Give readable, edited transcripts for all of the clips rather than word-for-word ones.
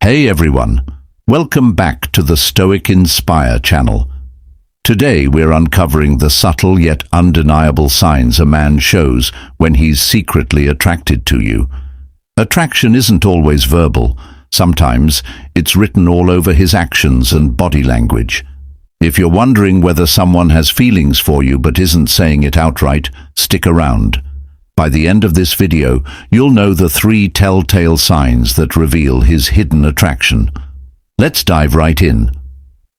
Hey everyone, welcome back to the Stoic Inspire channel. Today we're uncovering the subtle yet undeniable signs a man shows when he's secretly attracted to you. Attraction isn't always verbal. Sometimes it's written all over his actions and body language. If you're wondering whether someone has feelings for you but isn't saying it outright, stick around. By the end of this video, you'll know the 3 telltale signs that reveal his hidden attraction. Let's dive right in.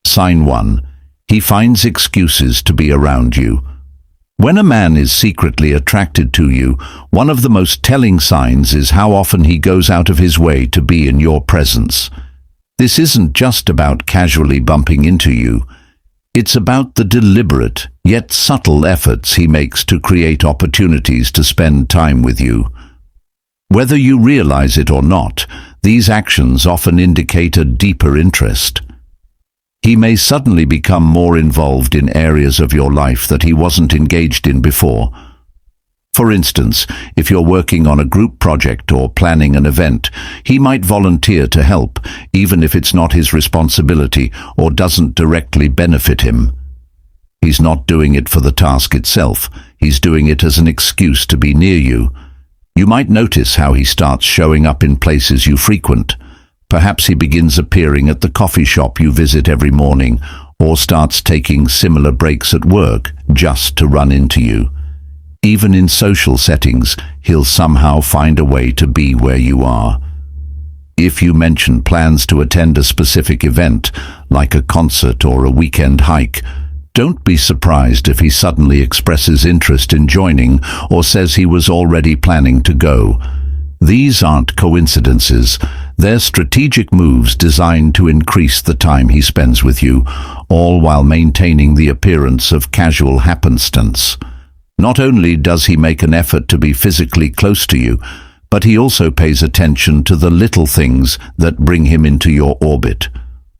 Sign 1. He finds excuses to be around you. When a man is secretly attracted to you, one of the most telling signs is how often he goes out of his way to be in your presence. This isn't just about casually bumping into you. It's about the deliberate, yet subtle efforts he makes to create opportunities to spend time with you. Whether you realize it or not, these actions often indicate a deeper interest. He may suddenly become more involved in areas of your life that he wasn't engaged in before. For instance, if you're working on a group project or planning an event, he might volunteer to help, even if it's not his responsibility or doesn't directly benefit him. He's not doing it for the task itself. He's doing it as an excuse to be near you. You might notice how he starts showing up in places you frequent. Perhaps he begins appearing at the coffee shop you visit every morning, or starts taking similar breaks at work just to run into you. Even in social settings, he'll somehow find a way to be where you are. If you mention plans to attend a specific event, like a concert or a weekend hike, don't be surprised if he suddenly expresses interest in joining or says he was already planning to go. These aren't coincidences. They're strategic moves designed to increase the time he spends with you, all while maintaining the appearance of casual happenstance. Not only does he make an effort to be physically close to you, but he also pays attention to the little things that bring him into your orbit.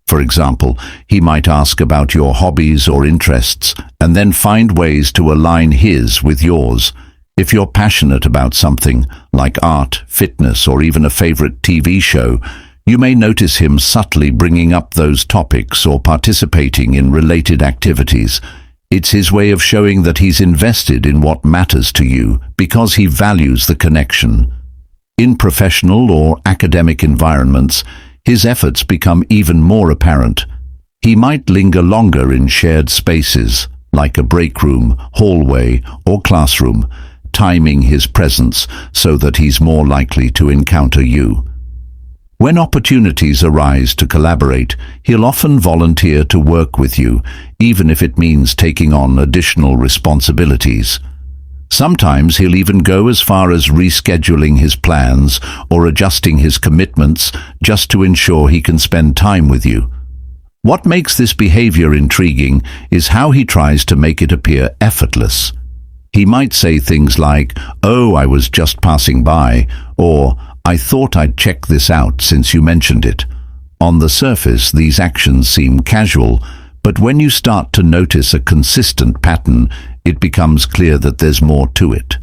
For example, he might ask about your hobbies or interests and then find ways to align his with yours. If you're passionate about something, like art, fitness, or even a favorite TV show, you may notice him subtly bringing up those topics or participating in related activities. It's his way of showing that he's invested in what matters to you because he values the connection. In professional or academic environments, his efforts become even more apparent. He might linger longer in shared spaces, like a break room, hallway, or classroom, timing his presence so that he's more likely to encounter you. When opportunities arise to collaborate, he'll often volunteer to work with you, even if it means taking on additional responsibilities. Sometimes he'll even go as far as rescheduling his plans or adjusting his commitments just to ensure he can spend time with you. What makes this behavior intriguing is how he tries to make it appear effortless. He might say things like, "Oh, I was just passing by," or "I thought I'd check this out since you mentioned it." On the surface, these actions seem casual, but when you start to notice a consistent pattern, it becomes clear that there's more to it.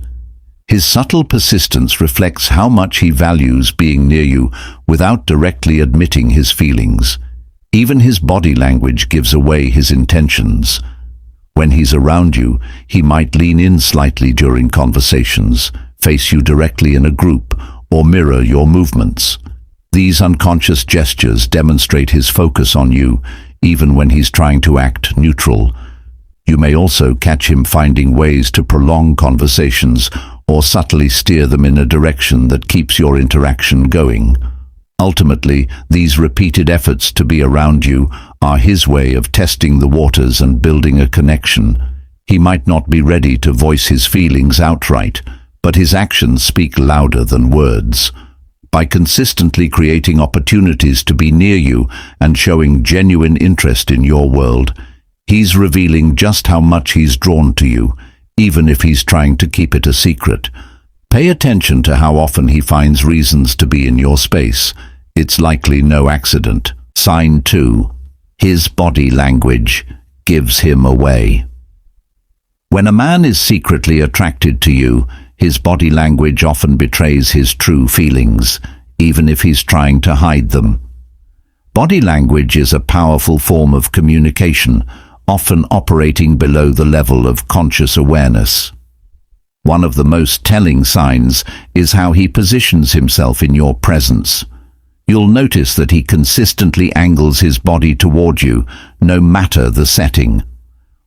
His subtle persistence reflects how much he values being near you without directly admitting his feelings. Even his body language gives away his intentions. When he's around you, he might lean in slightly during conversations, face you directly in a group, or mirror your movements. These unconscious gestures demonstrate his focus on you, even when he's trying to act neutral. You may also catch him finding ways to prolong conversations or subtly steer them in a direction that keeps your interaction going. Ultimately, these repeated efforts to be around you are his way of testing the waters and building a connection. He might not be ready to voice his feelings outright, but his actions speak louder than words. By consistently creating opportunities to be near you and showing genuine interest in your world, he's revealing just how much he's drawn to you, even if he's trying to keep it a secret. Pay attention to how often he finds reasons to be in your space. It's likely no accident. Sign 2. His body language gives him away. When a man is secretly attracted to you, his body language often betrays his true feelings, even if he's trying to hide them. Body language is a powerful form of communication, often operating below the level of conscious awareness. One of the most telling signs is how he positions himself in your presence. You'll notice that he consistently angles his body toward you, no matter the setting.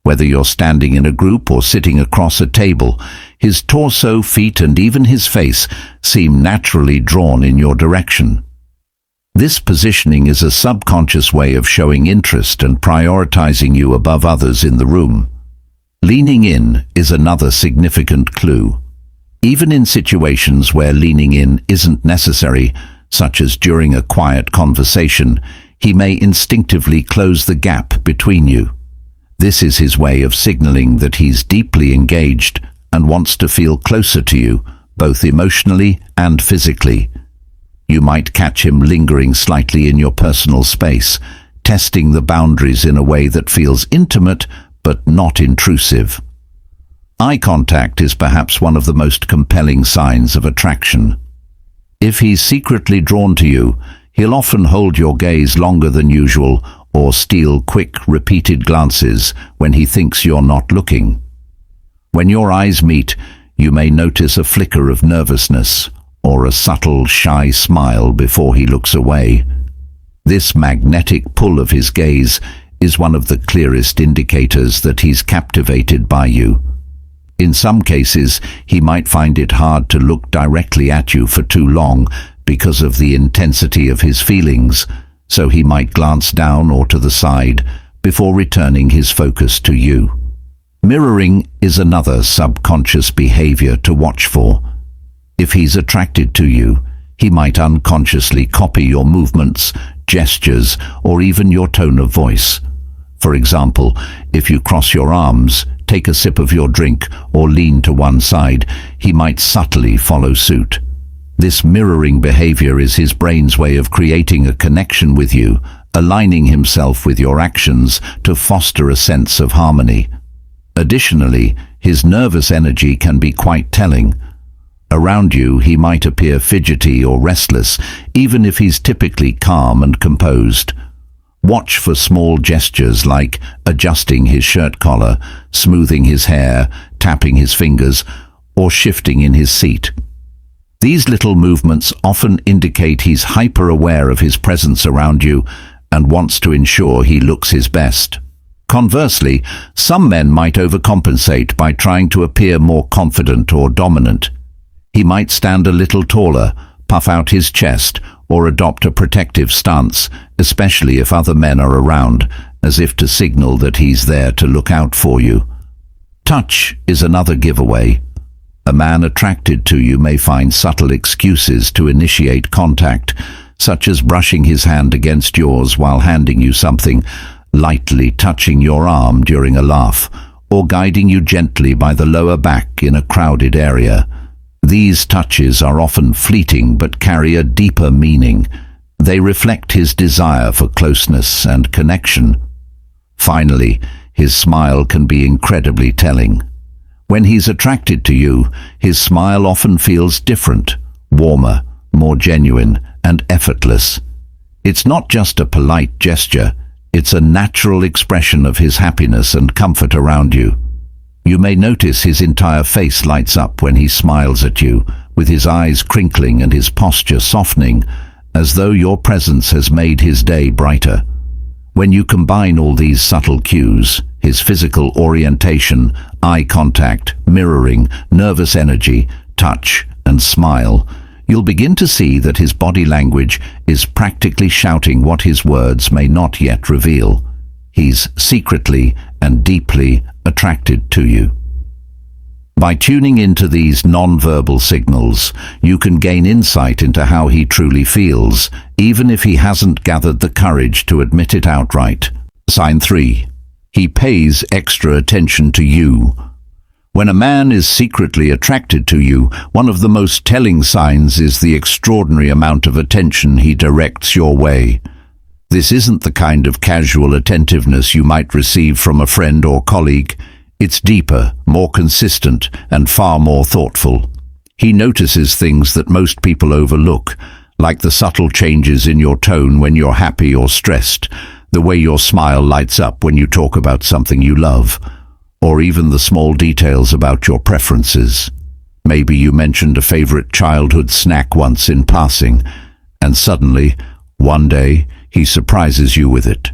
Whether you're standing in a group or sitting across a table, his torso, feet, and even his face seem naturally drawn in your direction. This positioning is a subconscious way of showing interest and prioritizing you above others in the room. Leaning in is another significant clue. Even in situations where leaning in isn't necessary, such as during a quiet conversation, he may instinctively close the gap between you. This is his way of signaling that he's deeply engaged and wants to feel closer to you, both emotionally and physically. You might catch him lingering slightly in your personal space, testing the boundaries in a way that feels intimate but not intrusive. Eye contact is perhaps one of the most compelling signs of attraction. If he's secretly drawn to you, he'll often hold your gaze longer than usual or steal quick, repeated glances when he thinks you're not looking. When your eyes meet, you may notice a flicker of nervousness or a subtle, shy smile before he looks away. This magnetic pull of his gaze is one of the clearest indicators that he's captivated by you. In some cases, he might find it hard to look directly at you for too long because of the intensity of his feelings, so he might glance down or to the side before returning his focus to you. Mirroring is another subconscious behavior to watch for. If he's attracted to you, he might unconsciously copy your movements, gestures, or even your tone of voice. For example, if you cross your arms, take a sip of your drink, or lean to one side, he might subtly follow suit. This mirroring behavior is his brain's way of creating a connection with you, aligning himself with your actions to foster a sense of harmony. Additionally, his nervous energy can be quite telling. Around you, he might appear fidgety or restless, even if he's typically calm and composed. Watch for small gestures like adjusting his shirt collar, smoothing his hair, tapping his fingers, or shifting in his seat. These little movements often indicate he's hyper-aware of his presence around you and wants to ensure he looks his best. Conversely, some men might overcompensate by trying to appear more confident or dominant. He might stand a little taller, puff out his chest, or adopt a protective stance, especially if other men are around, as if to signal that he's there to look out for you. Touch is another giveaway. A man attracted to you may find subtle excuses to initiate contact, such as brushing his hand against yours while handing you something, lightly touching your arm during a laugh, or guiding you gently by the lower back in a crowded area. These touches are often fleeting but carry a deeper meaning. They reflect his desire for closeness and connection. Finally, his smile can be incredibly telling. When he's attracted to you, his smile often feels different, warmer, more genuine, and effortless. It's not just a polite gesture, it's a natural expression of his happiness and comfort around you. You may notice his entire face lights up when he smiles at you, with his eyes crinkling and his posture softening, as though your presence has made his day brighter. When you combine all these subtle cues, his physical orientation, eye contact, mirroring, nervous energy, touch, and smile, you'll begin to see that his body language is practically shouting what his words may not yet reveal. He's secretly and deeply attracted to you. By tuning into these nonverbal signals, you can gain insight into how he truly feels, even if he hasn't gathered the courage to admit it outright. Sign 3. He pays extra attention to you. When a man is secretly attracted to you, one of the most telling signs is the extraordinary amount of attention he directs your way. This isn't the kind of casual attentiveness you might receive from a friend or colleague. It's deeper, more consistent, and far more thoughtful. He notices things that most people overlook, like the subtle changes in your tone when you're happy or stressed, the way your smile lights up when you talk about something you love, or even the small details about your preferences. Maybe you mentioned a favorite childhood snack once in passing, and suddenly, one day, he surprises you with it.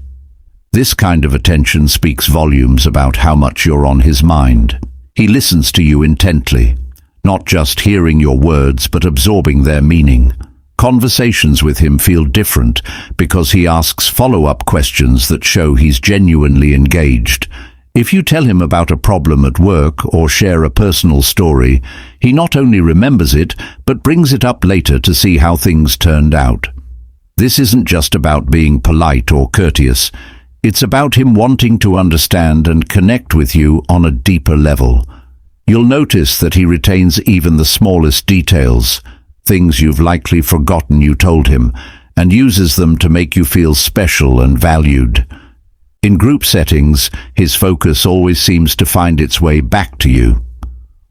This kind of attention speaks volumes about how much you're on his mind. He listens to you intently, not just hearing your words but absorbing their meaning. Conversations with him feel different because he asks follow-up questions that show he's genuinely engaged. If you tell him about a problem at work or share a personal story, he not only remembers it but brings it up later to see how things turned out. This isn't just about being polite or courteous. It's about him wanting to understand and connect with you on a deeper level. You'll notice that he retains even the smallest details, things you've likely forgotten you told him, and uses them to make you feel special and valued. In group settings, his focus always seems to find its way back to you.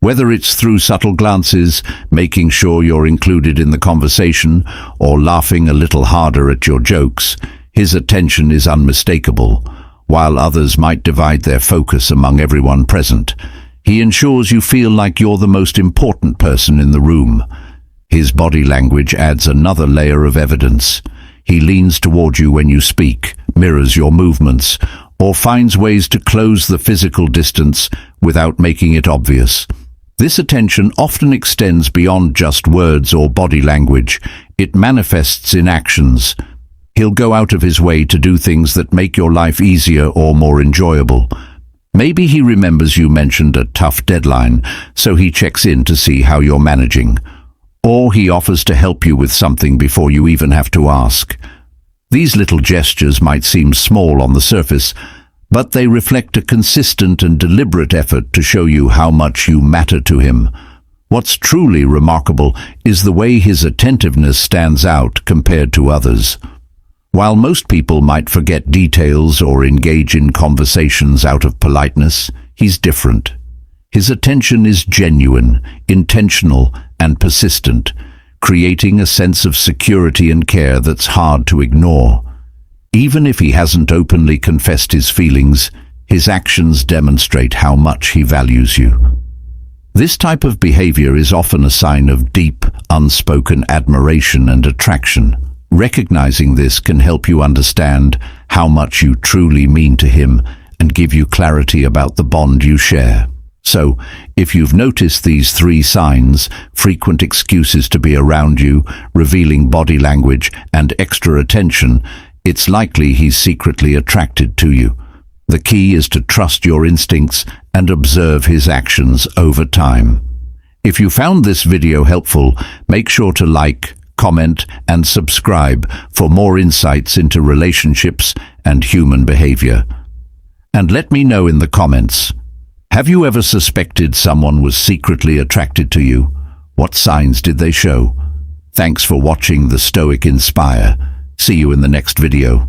Whether it's through subtle glances, making sure you're included in the conversation, or laughing a little harder at your jokes, his attention is unmistakable. While others might divide their focus among everyone present, he ensures you feel like you're the most important person in the room. His body language adds another layer of evidence. He leans toward you when you speak, mirrors your movements, or finds ways to close the physical distance without making it obvious. This attention often extends beyond just words or body language. It manifests in actions. He'll go out of his way to do things that make your life easier or more enjoyable. Maybe he remembers you mentioned a tough deadline, so he checks in to see how you're managing. Or he offers to help you with something before you even have to ask. These little gestures might seem small on the surface, but they reflect a consistent and deliberate effort to show you how much you matter to him. What's truly remarkable is the way his attentiveness stands out compared to others. While most people might forget details or engage in conversations out of politeness, he's different. His attention is genuine, intentional, and persistent, creating a sense of security and care that's hard to ignore. Even if he hasn't openly confessed his feelings, his actions demonstrate how much he values you. This type of behavior is often a sign of deep, unspoken admiration and attraction. Recognizing this can help you understand how much you truly mean to him and give you clarity about the bond you share. So, if you've noticed these 3 signs, frequent excuses to be around you, revealing body language, and extra attention, it's likely he's secretly attracted to you. The key is to trust your instincts and observe his actions over time. If you found this video helpful, make sure to like, comment, and subscribe for more insights into relationships and human behavior. And let me know in the comments, have you ever suspected someone was secretly attracted to you? What signs did they show? Thanks for watching the Stoic Inspire. See you in the next video.